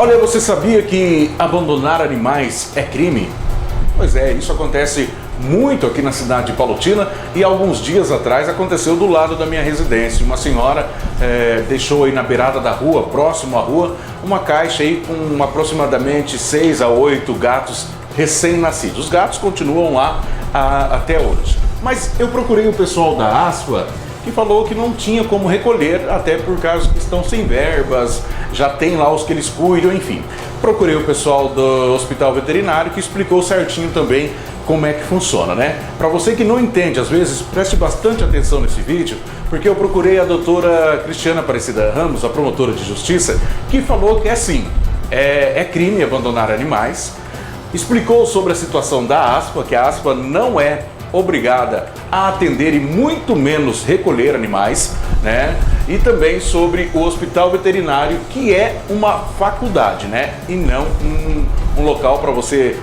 Olha, você sabia que abandonar animais é crime? Pois é, isso acontece muito aqui na cidade de Palotina e alguns dias atrás aconteceu do lado da minha residência. Uma senhora deixou aí na beirada da rua, próximo à rua, uma caixa aí com aproximadamente 6 a 8 gatos recém-nascidos. Os gatos continuam lá até hoje. Mas eu procurei o pessoal da ASFA, que falou que não tinha como recolher, até por causa que estão sem verbas, já tem lá os que eles cuidam, enfim. Procurei o pessoal do hospital veterinário, que explicou certinho também como é que funciona, né? Para você que não entende, às vezes, preste bastante atenção nesse vídeo, porque eu procurei a doutora Cristiana Aparecida Ramos, a promotora de justiça, que falou que é assim, é crime abandonar animais, explicou sobre a situação da ASFA, que a ASFA não é obrigada a atender e muito menos recolher animais, né? E também sobre o hospital veterinário, que é uma faculdade, né? E não um local para você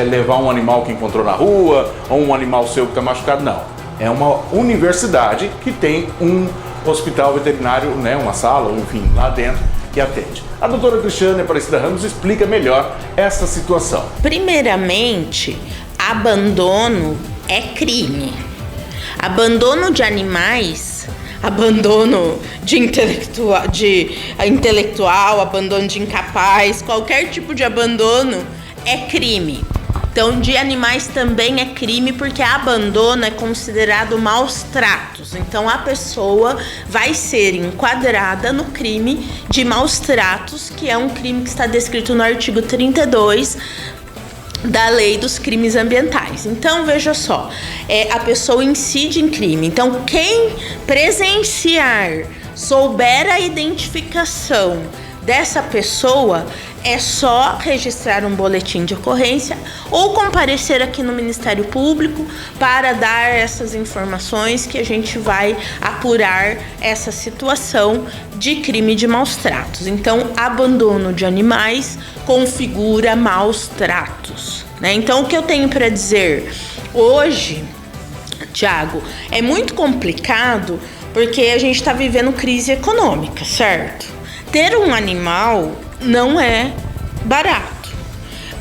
levar um animal que encontrou na rua ou um animal seu que está machucado, não. É uma universidade que tem um hospital veterinário, né? Uma sala, enfim, lá dentro que atende. A doutora Cristiana Aparecida Ramos explica melhor essa situação. Primeiramente, abandono é crime. Abandono de animais, abandono de intelectual, abandono de incapaz, qualquer tipo de abandono é crime. Então, de animais também é crime, porque abandono é considerado maus tratos. Então, a pessoa vai ser enquadrada no crime de maus tratos, que é um crime que está descrito no artigo 32 da Lei dos Crimes Ambientais. Então, veja só, a pessoa incide em crime. Então, quem presenciar, souber a identificação dessa pessoa, é só registrar um boletim de ocorrência ou comparecer aqui no Ministério Público para dar essas informações, que a gente vai apurar essa situação de crime de maus tratos. Então, abandono de animais configura maus tratos, né? Então, o que eu tenho para dizer hoje, Tiago, é muito complicado porque a gente está vivendo crise econômica, certo? Ter um animal não é barato.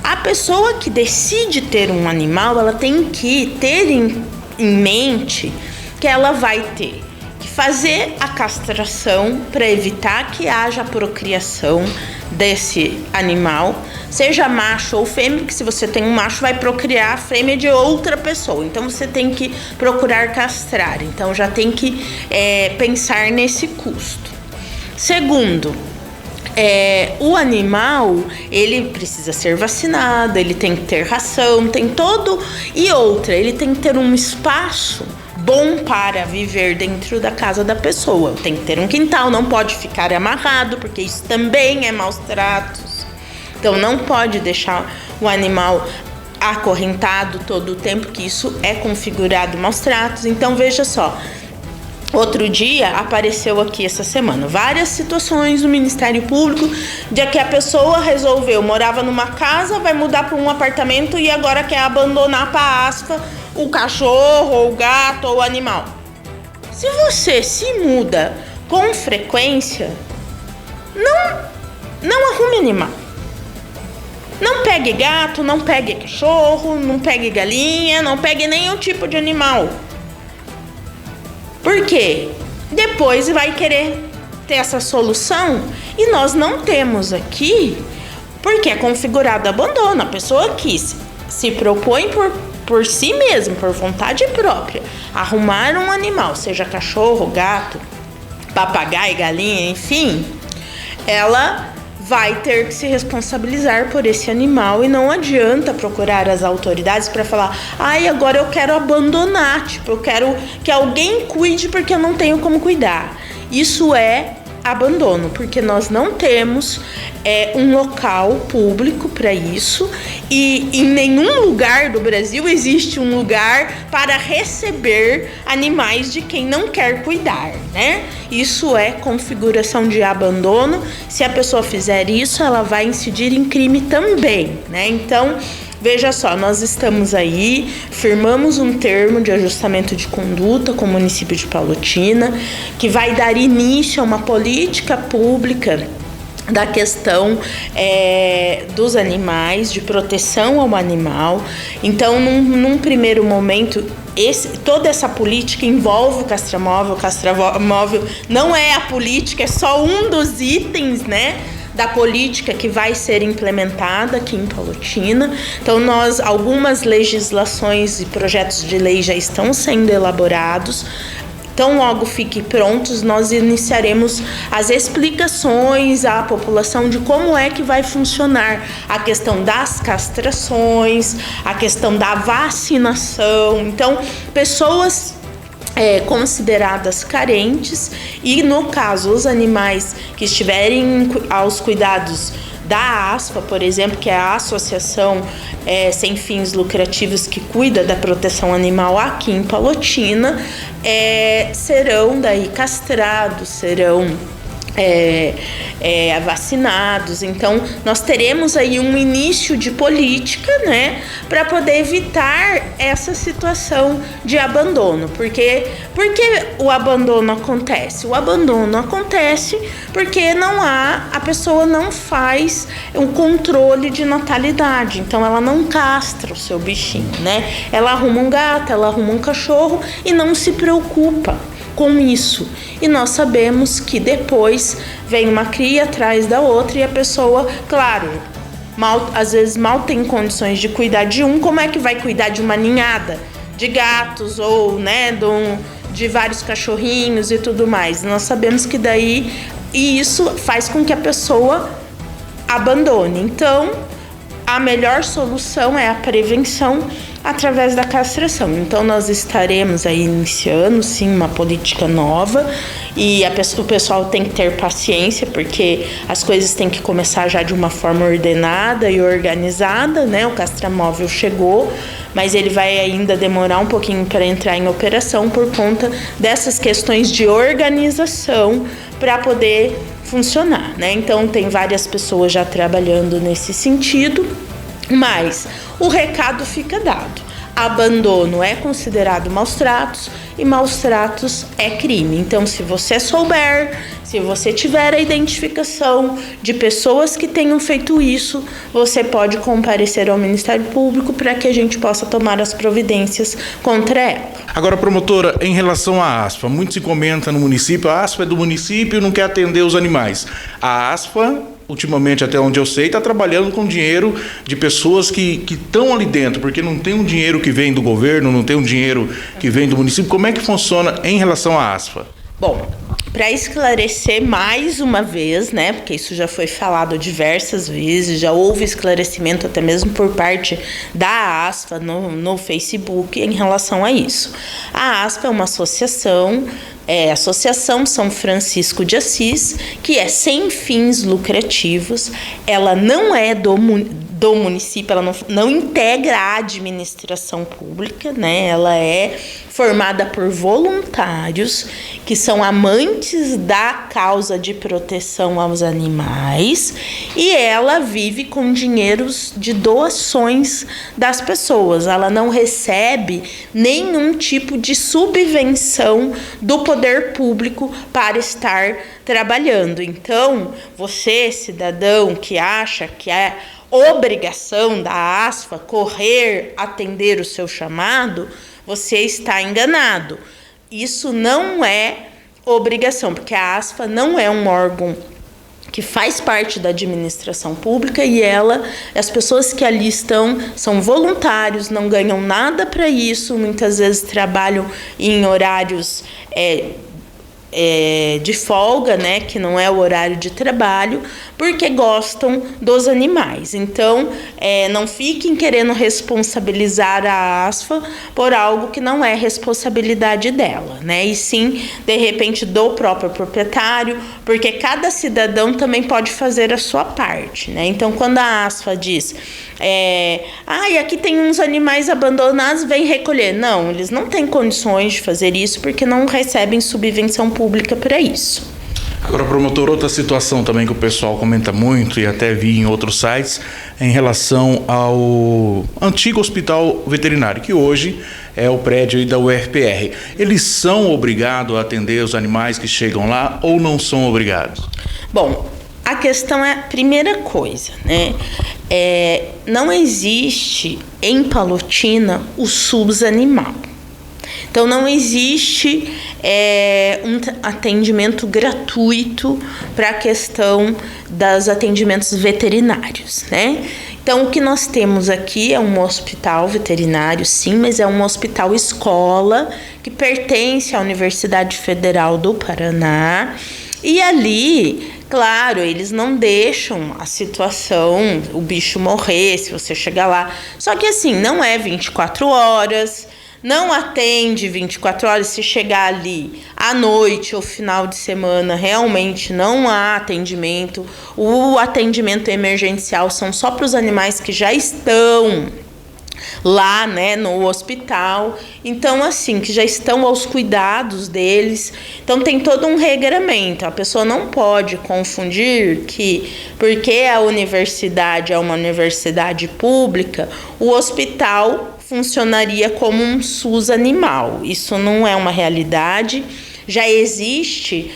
A pessoa que decide ter um animal, ela tem que ter em mente que ela vai ter que fazer a castração para evitar que haja procriação desse animal, seja macho ou fêmea, que se você tem um macho vai procriar a fêmea de outra pessoa, então você tem que procurar castrar, então já tem que pensar nesse custo. Segundo, o animal, ele precisa ser vacinado, ele tem que ter ração, tem todo, e outra, ele tem que ter um espaço bom para viver dentro da casa da pessoa. Tem que ter um quintal, não pode ficar amarrado, porque isso também é maus tratos. Então não pode deixar o animal acorrentado todo o tempo, que isso é configurado maus tratos. Então veja só, outro dia apareceu aqui essa semana várias situações no Ministério Público de que a pessoa resolveu, morava numa casa, vai mudar para um apartamento e agora quer abandonar para a ASFA o cachorro, ou o gato, ou o animal. Se você se muda com frequência, não arrume animal. Não pegue gato, não pegue cachorro, não pegue galinha, não pegue nenhum tipo de animal. Por quê? Depois vai querer ter essa solução e nós não temos aqui, porque é configurado abandono. A pessoa que se propõe por si mesma, por vontade própria, arrumar um animal, seja cachorro, gato, papagaio, galinha, enfim, ela vai ter que se responsabilizar por esse animal e não adianta procurar as autoridades para falar: ai, agora eu quero abandonar, tipo, eu quero que alguém cuide porque eu não tenho como cuidar. Isso é abandono, porque nós não temos um local público para isso, e em nenhum lugar do Brasil existe um lugar para receber animais de quem não quer cuidar, né? Isso é configuração de abandono. Se a pessoa fizer isso, ela vai incidir em crime também, né? Então, veja só, nós estamos aí, firmamos um termo de ajustamento de conduta com o município de Palotina, que vai dar início a uma política pública da questão dos animais, de proteção ao animal. Então, num primeiro momento, toda essa política envolve o castramóvel. O castramóvel não é a política, é só um dos itens, né, da política que vai ser implementada aqui em Palotina. Então, algumas legislações e projetos de lei já estão sendo elaborados. Então, logo fiquem prontos, nós iniciaremos as explicações à população de como é que vai funcionar a questão das castrações, a questão da vacinação. Então, pessoas consideradas carentes e, no caso, os animais que estiverem aos cuidados da ASFA, por exemplo, que é a Associação Sem Fins Lucrativos que cuida da proteção animal aqui em Palotina, serão daí castrados, serão vacinados. Então, nós teremos aí um início de política, né, para poder evitar essa situação de abandono. Por que o abandono acontece? O abandono acontece porque a pessoa não faz um controle de natalidade. Então, ela não castra o seu bichinho, né? Ela arruma um gato, ela arruma um cachorro e não se preocupa com isso. E nós sabemos que depois vem uma cria atrás da outra e a pessoa, claro, às vezes mal tem condições de cuidar de como é que vai cuidar de uma ninhada de gatos ou, né, de vários cachorrinhos e tudo mais. Nós sabemos que e isso faz com que a pessoa abandone. Então, a melhor solução é a prevenção através da castração. Então, nós estaremos aí iniciando, sim, uma política nova e o pessoal tem que ter paciência, porque as coisas têm que começar já de uma forma ordenada e organizada, né? O castramóvel chegou, mas ele vai ainda demorar um pouquinho para entrar em operação por conta dessas questões de organização para poder funcionar, né? Então, tem várias pessoas já trabalhando nesse sentido, mas o recado fica dado. Abandono é considerado maus tratos e maus tratos é crime. Então, se você souber, se você tiver a identificação de pessoas que tenham feito isso, você pode comparecer ao Ministério Público para que a gente possa tomar as providências contra ela. Agora, promotora, em relação à ASFA, muito se comenta no município, a ASFA é do município e não quer atender os animais. A ASFA, ultimamente, até onde eu sei, está trabalhando com dinheiro de pessoas que estão ali dentro, porque não tem um dinheiro que vem do governo, não tem um dinheiro que vem do município. Como é que funciona em relação à ASFA? Bom, para esclarecer mais uma vez, né, porque isso já foi falado diversas vezes, já houve esclarecimento até mesmo por parte da ASFA no Facebook em relação a isso. A ASFA é uma associação, Associação São Francisco de Assis, que é sem fins lucrativos. Ela não é do município, ela não integra a administração pública, né? Ela é formada por voluntários que são amantes da causa de proteção aos animais, e ela vive com dinheiros de doações das pessoas. Ela não recebe nenhum tipo de subvenção do poder público para estar trabalhando. Então, você, cidadão, que acha que é obrigação da ASFA correr, atender o seu chamado, você está enganado. Isso não é obrigação, porque a ASFA não é um órgão que faz parte da administração pública e as pessoas que ali estão são voluntários, não ganham nada para isso, muitas vezes trabalham em horários de folga, né, que não é o horário de trabalho, porque gostam dos animais. Então, não fiquem querendo responsabilizar a ASFA por algo que não é responsabilidade dela, né, e sim, de repente, do próprio proprietário, porque cada cidadão também pode fazer a sua parte, né. Então, quando a ASFA diz, aqui tem uns animais abandonados, vem recolher. Não, eles não têm condições de fazer isso, porque não recebem subvenção pública para isso. Agora, promotor, outra situação também que o pessoal comenta muito e até vi em outros sites em relação ao antigo hospital veterinário, que hoje é o prédio aí da UFPR. Eles são obrigados a atender os animais que chegam lá ou não são obrigados? Bom, A questão é, primeira coisa, né? Não existe em Palotina o SUS animal. Então, não existe um atendimento gratuito para a questão dos atendimentos veterinários, né? Então, o que nós temos aqui é um hospital veterinário, sim, mas é um hospital escola que pertence à Universidade Federal do Paraná. E ali, claro, eles não deixam a situação, o bicho morrer se você chegar lá. Só que assim, não é 24 horas, não atende 24 horas. Se chegar ali à noite ou final de semana, realmente não há atendimento. O atendimento emergencial são só para os animais que já estão lá, né, no hospital, então assim, que já estão aos cuidados deles. Então tem todo um regramento. A pessoa não pode confundir que porque a universidade é uma universidade pública, o hospital funcionaria como um SUS animal. Isso não é uma realidade. Já existe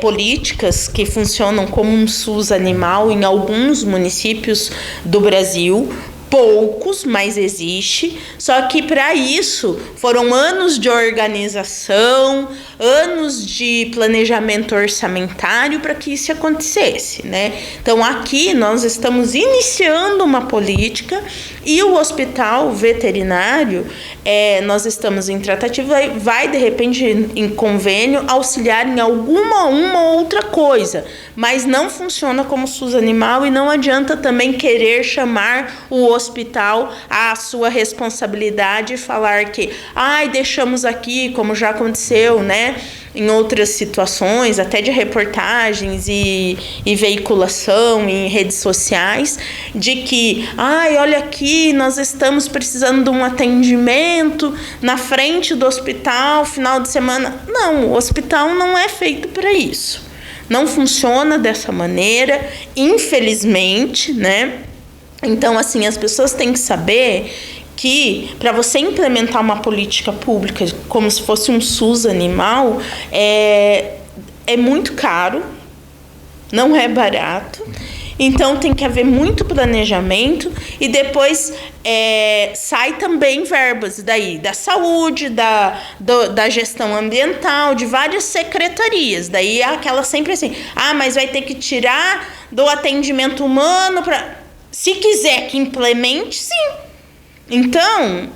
políticas que funcionam como um SUS animal em alguns municípios do Brasil. Poucos, mas existe. Só que para isso foram anos de organização, anos de planejamento orçamentário para que isso acontecesse, né? Então aqui nós estamos iniciando uma política e o hospital veterinário, nós estamos em tratativa, vai de repente em convênio auxiliar em uma outra coisa, mas não funciona como SUS animal e não adianta também querer chamar o hospital à sua responsabilidade e falar que, deixamos aqui, como já aconteceu, né, em outras situações, até de reportagens e veiculação em redes sociais, de que, olha aqui, nós estamos precisando de um atendimento na frente do hospital, final de semana. Não, o hospital não é feito para isso. Não funciona dessa maneira, infelizmente, né? Então, assim, as pessoas têm que saber que para você implementar uma política pública como se fosse um SUS animal, é muito caro, não é barato. Então tem que haver muito planejamento e depois sai também verbas daí, da saúde, da gestão ambiental, de várias secretarias. Daí é aquela sempre assim, mas vai ter que tirar do atendimento humano para... Se quiser que implemente, sim. Então,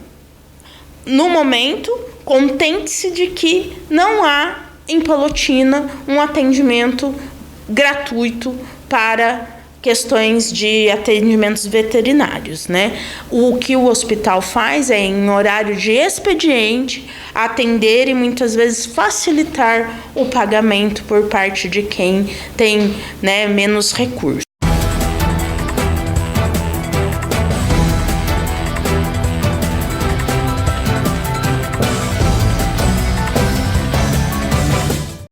no momento, contente-se de que não há em Palotina um atendimento gratuito para questões de atendimentos veterinários, né? O que o hospital faz é, em horário de expediente, atender e muitas vezes facilitar o pagamento por parte de quem tem, né, menos recursos.